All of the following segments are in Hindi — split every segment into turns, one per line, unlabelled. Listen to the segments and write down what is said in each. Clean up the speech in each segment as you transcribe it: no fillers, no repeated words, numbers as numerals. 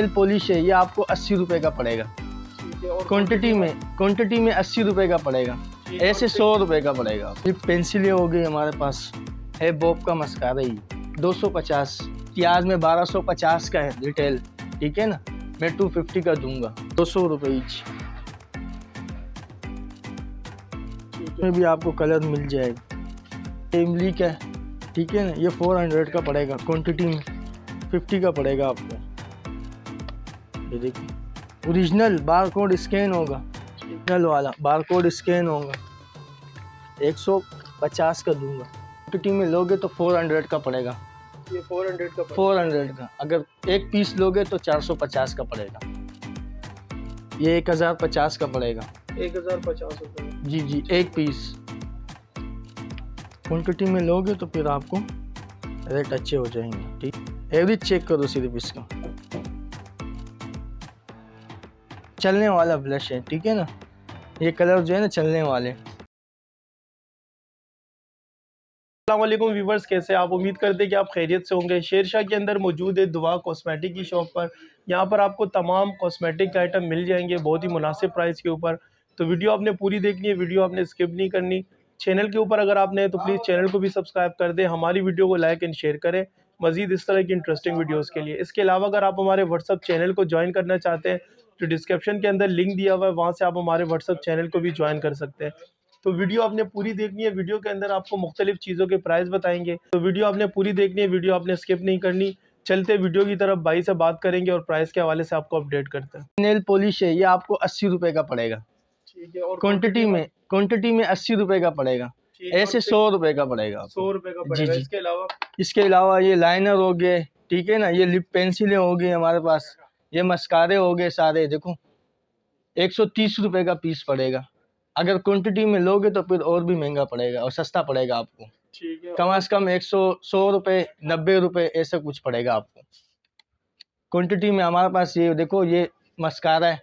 नेल पॉलिश है, ये आपको 80 रुपये का पड़ेगा। क्वांटिटी में 80 रुपये का पड़ेगा, ऐसे 100 रुपये का पड़ेगा। ये पेंसिलें हो गई हमारे पास है, बॉब का मस्कारा ही 250, इतिहास में 1250 का है रिटेल, ठीक है ना। मैं 250 का दूंगा, 200 रुपये ईच। इसमें भी आपको कलर मिल जाएगा। इमली का है, ठीक है ना, ये 400 का पड़ेगा, क्वांटिटी में 50 का पड़ेगा आपको। ये देखिए ओरिजिनल बारकोड स्कैन होगा, ओरिजिनल वाला बारकोड स्कैन होगा, 150 का दूंगा। क्वांटिटी में लोगे तो 400 का पड़ेगा,
ये 400 का
400 का। अगर एक पीस लोगे तो 450 का पड़ेगा, ये 1050 का पड़ेगा,
1050 रुपये।
जी जी, एक पीस। क्वांटिटी में लोगे तो फिर आपको रेट अच्छे हो जाएंगे, ठीक। एवरेज चेक करो सिर्फ इसका, चलने वाला ब्लश है, ठीक है ना। ये कलर जो है ना चलने वाले।
अस्सलामुअलैकुम व्यूवर्स, कैसे आप? उम्मीद करते हैं कि आप खैरियत से होंगे। शेरशाह के अंदर मौजूद है दुआ कॉस्मेटिक की शॉप पर। यहाँ पर आपको तमाम कॉस्मेटिक आइटम मिल जाएंगे बहुत ही मुनासिब प्राइस के ऊपर। तो वीडियो आपने पूरी देखनी है, वीडियो आपने स्किप नहीं करनी। चैनल के ऊपर अगर आप नए तो प्लीज़ चैनल को भी सब्सक्राइब कर दें, हमारी वीडियो को लाइक एंड शेयर करें मज़ीद इस तरह की इंटरेस्टिंग वीडियोज़ के लिए। इसके अलावा अगर आप हमारे व्हाट्सअप चैनल को ज्वाइन करना चाहते हैं तो डिस्क्रिप्शन के अंदर लिंक दिया हुआ है, वहाँ से आप हमारे व्हाट्सअप चैनल को भी ज्वाइन कर सकते हैं। तो वीडियो आपने पूरी देखनी है, वीडियो के अंदर आपको मुख्तलिफ चीज़ों के प्राइस बताएंगे, तो वीडियो आपने पूरी देखनी है, वीडियो आपने स्किप नहीं करनी। चलते वीडियो की तरफ, भाई से बात करेंगे और प्राइस के हवाले से आपको अपडेट करते हैं।
नेल पॉलिश है, ये आपको 80 रुपये का पड़ेगा,
ठीक है। और
क्वांटिटी में 80 रुपये का पड़ेगा, ऐसे 100 रुपये का पड़ेगा,
100 रुपये का
जी
पड़ेगा।
जी।
इसके अलावा
ये लाइनर हो गए, ठीक है ना, ये लिप पेंसिलें हो गई हमारे पास, ये मस्कारे हो गए सारे, देखो 130 रुपये का पीस पड़ेगा। अगर क्वांटिटी में लोगे तो फिर और भी महंगा पड़ेगा और सस्ता पड़ेगा आपको,
ठीक है।
कम से कम 100 रुपये 90 रुपये ऐसा कुछ पड़ेगा आपको क्वांटिटी में। हमारे पास ये देखो, ये मस्कारा है,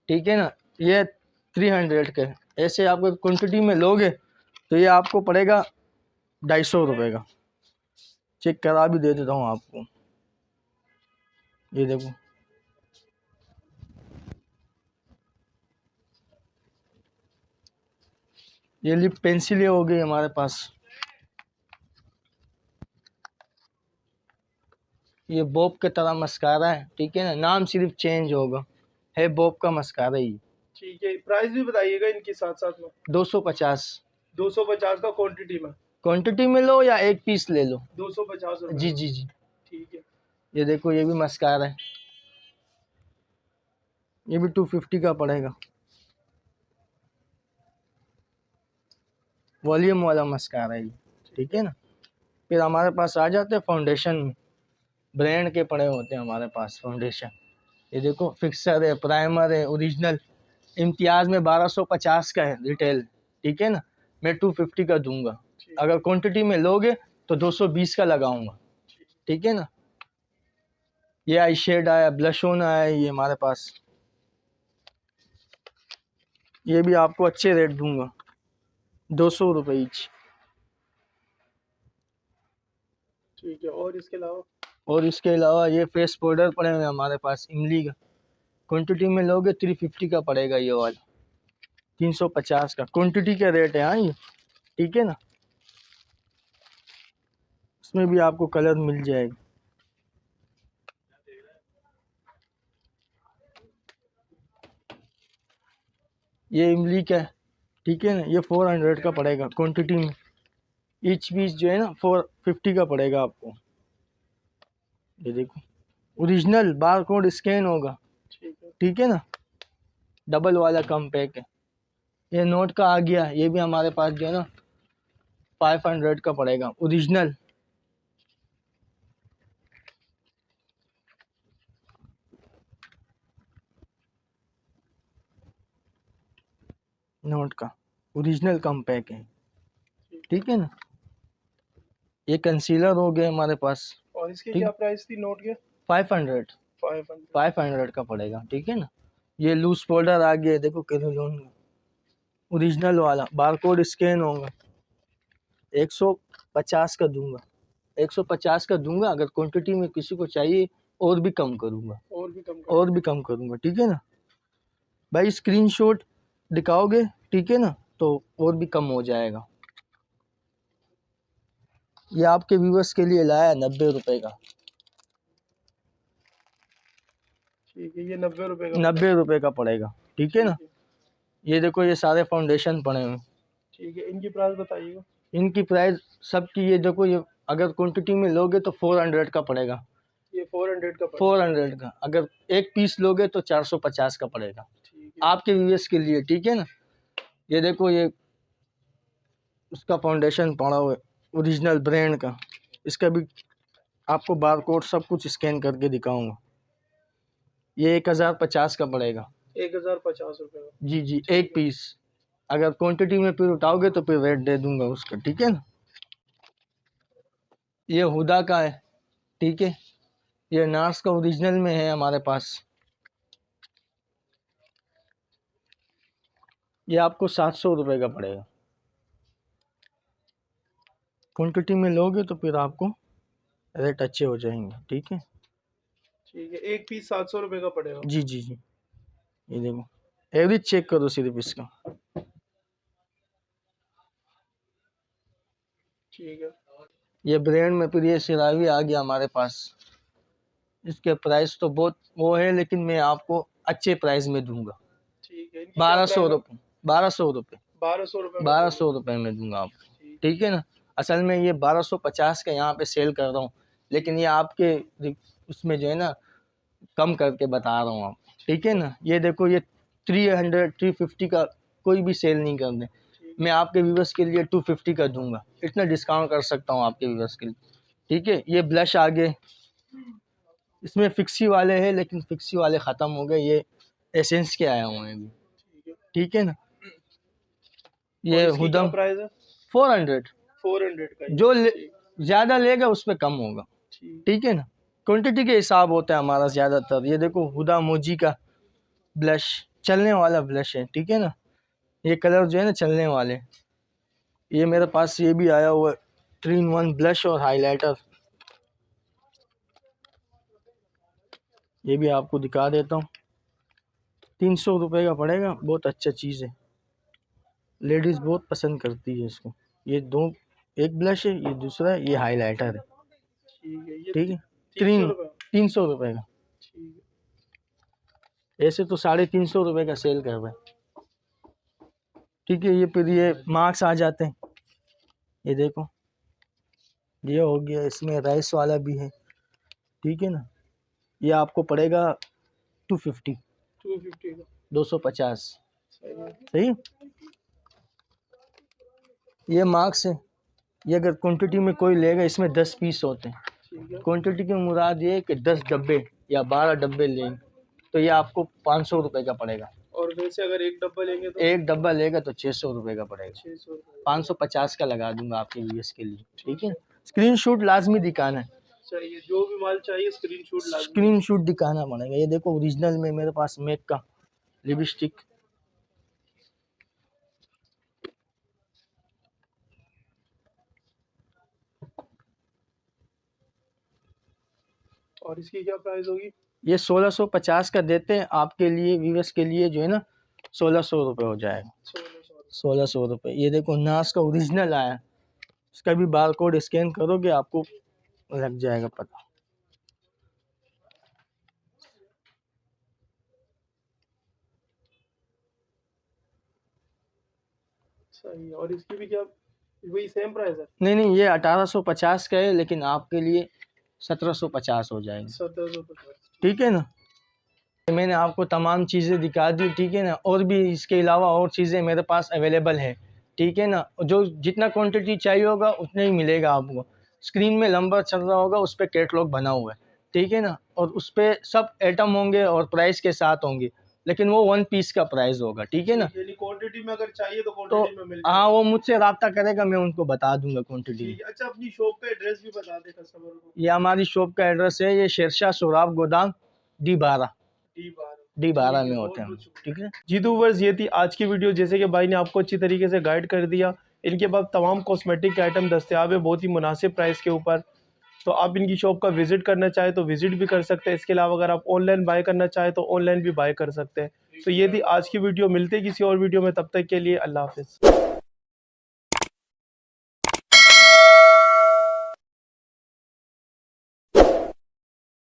ठीक है ना, ये 300 के। ऐसे आपको क्वांटिटी में लोगे तो ये आपको पड़ेगा 250 रुपये का। चेक करा भी दे देता हूँ आपको, ये देखो, ये लिप पेंसिलें हो गई हमारे पास, ये बॉब के तरह मस्कारा है, ठीक है ना, नाम सिर्फ चेंज होगा, है बॉब का मस्कारा ही।
ठीक है, प्राइस भी बताइएगा इनके साथ साथ में।
250
का
क्वांटिटी में लो या एक पीस ले लो,
250 रुपये।
जी जी जी।
ठीक है।
ये देखो, ये भी मस्कारा है, ये भी 250 का पड़ेगा, वॉल्यूम वाला मस्कारा है, ठीक है ना। फिर हमारे पास आ जाते हैं फाउंडेशन में, ब्रांड के पड़े होते हैं हमारे पास फाउंडेशन। ये देखो, फिक्सर है, प्राइमर है, ओरिजिनल, इम्तियाज़ में 1250 का है रिटेल, ठीक है ना। मैं 250 का दूंगा, अगर क्वांटिटी में लोगे तो 220 का लगाऊंगा, ठीक है ना। ये आई शेड आया, ब्लश ऑन आया, ये हमारे पास, ये भी आपको अच्छे रेट दूंगा, 200 रुपये ईच।
ठीक है।
और इसके अलावा ये फेस पाउडर पड़े हुए हैं हमारे पास, इमली का, क्वांटिटी में लोगे 350 का पड़ेगा ये वाला, 350 का क्वांटिटी का रेट है। हाँ ये, ठीक है ना, इसमें भी आपको कलर मिल जाएगा। ये इमली का है, ठीक है ना, ये 400 का पड़ेगा क्वांटिटी में, ईच पीस जो है ना 450 का पड़ेगा आपको। ये देखो, ओरिजिनल बारकोड स्कैन होगा, ठीक है ना, डबल वाला कम पैक है। ये नोट का आ गया, ये भी हमारे पास जो है ना 500 का पड़ेगा, ओरिजिनल। नोट का ओरिजिनल कम पैक है, ठीक है ना। ये कंसीलर हो गया हमारे पास,
और इसकी क्या प्राइस थी नोट के?
500 का पड़ेगा, ठीक है ना। ये लूज पाउडर आ गया, देखो केरोलोन का, ओरिजिनल वाला बारकोड स्कैन होगा, 150 का दूंगा, 150 का दूंगा। अगर क्वांटिटी में किसी को चाहिए और भी कम करूँगा,
और भी कम
और भी कम करूँगा, ठीक है ना भाई। स्क्रीनशॉट दिखाओगे, ठीक है ना, तो और भी कम हो जाएगा। ये आपके व्यूवर्स के लिए लाया 90 रुपए का।
ठीक है, ये 90 रुपए का
90 रुपए का पड़ेगा, ठीक है ना। ये देखो ये सारे फाउंडेशन पड़े हुए।
ठीक है, इनकी प्राइस बताइएगा।
इनकी प्राइस सबकी, ये देखो ये अगर क्वांटिटी में लोगे तो 400 का पड़ेगा।
ये 400 का पड़ेगा।
400 का। अगर एक पीस लोगे तो 450 का पड़ेगा,
ठीक है,
आपके व्यूअर्स के लिए, ठीक है ना। ये देखो ये उसका फाउंडेशन पड़ा हुआ है ओरिजिनल ब्रांड का। इसका भी आपको बारकोड सब कुछ स्कैन करके दिखाऊंगा। ये 1050 का पड़ेगा।
1050 रुपए का।
जी जी, एक पीस। अगर क्वांटिटी में फिर उठाओगे तो फिर रेट दे दूंगा उसका, ठीक है ना। ये हुदा का है, ठीक है। ये नार्स का ओरिजिनल में है हमारे पास। ये आपको 700 रुपये का पड़ेगा। क्वांटिटी में लोगे तो फिर आपको रेट अच्छे हो जाएंगे, ठीक है।
ठीक है, एक पीस 700 रुपए का पड़ेगा।
जी जी जी, ये देखो एवरेज चेक करो सिर्फ इसका।
ठीक है,
ये ब्रांड में फिर ये सिरावी आ गया हमारे पास। इसके प्राइस तो बहुत वो है, लेकिन मैं आपको अच्छे प्राइस में दूंगा।
ठीक है, इनकी
1200 रुपये, 1200 रुपये,
1200 रुपए में
1200 रुपये में दूंगा आपको, ठीक है ना। असल में ये 1250 का यहाँ पे सेल कर रहा हूँ, लेकिन ये आपके उसमें जो है ना कम करके बता रहा हूँ आपको, ठीक है ना। ये देखो ये 300 350 का कोई भी सेल नहीं कर दे, मैं आपके व्यूवर्स के लिए 250 का दूंगा। इतना डिस्काउंट कर सकता हूँ आपके व्यूवर्स के लिए, ठीक है। ये ब्लश आगे, इसमें फिक्सी वाले हैं लेकिन फिक्सी वाले ख़त्म हो गए, ये एसेंस के आया हुए हैं अभी, ठीक है ना। ये हुदम
प्राइस है
400,
400 का।
जो ज़्यादा लेगा उस पर कम होगा, ठीक है ना। क्वांटिटी के हिसाब होता है हमारा ज़्यादातर। ये देखो हुदा मोजी का ब्लश, चलने वाला ब्लश है, ठीक है ना। ये कलर जो है ना चलने वाले। ये मेरे पास ये भी आया हुआ है 3-in-1 ब्लश और हाइलाइटर। ये भी आपको दिखा देता हूँ, 300 रुपये का पड़ेगा। बहुत अच्छा चीज़ है, लेडीज़ बहुत पसंद करती है इसको। ये दो, एक ब्लश है, ये दूसरा है, ये हाइलाइटर है, ठीक है। 300 रुपये का। ऐसे तो 350 रुपये का सेल कर रहे हैं, ठीक है। ये फिर ये मार्क्स आ जाते हैं, ये देखो ये हो गया। इसमें राइस वाला भी है, ठीक है ना। ये आपको पड़ेगा 250
250 का।
250,
सही।
सही। ये मार्क्स है, ये अगर क्वांटिटी में कोई लेगा, इसमें 10 पीस होते हैं। क्वांटिटी की मुराद ये है कि 10 डब्बे या 12 डब्बे लेंगे तो ये आपको 500 रुपये का पड़ेगा।
और वैसे अगर एक डब्बा लेंगे तो
एक डब्बा लेगा तो 600 रुपये का पड़ेगा।
600।
550 का लगा दूंगा आपके व्यूअर्स के लिए, ठीक है। स्क्रीनशॉट लाजमी दिखाना है,
चाहिए, जो भी माल चाहिए स्क्रीनशॉट
स्क्रीनशॉट दिखाना पड़ेगा। ये देखो ओरिजिनल में मेरे पास मैक का लिपस्टिक,
और इसकी क्या प्राइस होगी?
ये 1650 का देते हैं आपके लिए व्यूअर्स के लिए, जो है ना 1600 रुपये हो जाएगा। 1600 रुपये। ये देखो नास का ओरिजिनल आया, इसका भी बार कोड स्कैन करोगे आपको लग जाएगा पता।
सही। और इसकी भी क्या वही सेम प्राइस है?
नहीं नहीं, ये 1850 का है, लेकिन आपके लिए 1750 हो जाएगा,
1750,
ठीक है ना। मैंने आपको तमाम चीज़ें दिखा दी, ठीक है ना। और भी इसके अलावा और चीज़ें मेरे पास अवेलेबल है, ठीक है ना। जो जितना क्वांटिटी चाहिए होगा उतना ही मिलेगा आपको। स्क्रीन में नंबर चल रहा होगा, उस पर कैटलॉग बना हुआ है, ठीक है ना। और उस पर सब आइटम होंगे और प्राइस के साथ होंगे, लेकिन वो 1 पीस का प्राइस होगा, ठीक है ना।
क्वांटिटी में अगर चाहिए तो
तो
क्वांटिटी में मिल
हाँ, वो मुझसे रब्ता करेगा, मैं उनको बता दूंगा क्वांटिटी में।
अच्छा, अपनी शॉप का एड्रेस भी बता दे कस्टमर को।
ये हमारी शॉप का एड्रेस है, ये शेरशाह सोराब गोदाम D12 में होते हैं, ठीक है
जी। तो व्यूअर्स, ये थी आज की वीडियो। जैसे कि भाई ने आपको अच्छी तरीके से गाइड कर दिया, इनके पास तमाम कॉस्मेटिक के आइटम दस्तयाब है बहुत ही मुनासिब प्राइस के ऊपर। तो आप इनकी शॉप का विज़िट करना चाहें तो विज़िट भी कर सकते हैं। इसके अलावा अगर आप ऑनलाइन बाय करना चाहें तो ऑनलाइन भी बाय कर सकते हैं। तो ये थी आज की वीडियो, मिलते हैं किसी और वीडियो में, तब तक के लिए अल्लाह हाफ़िज़।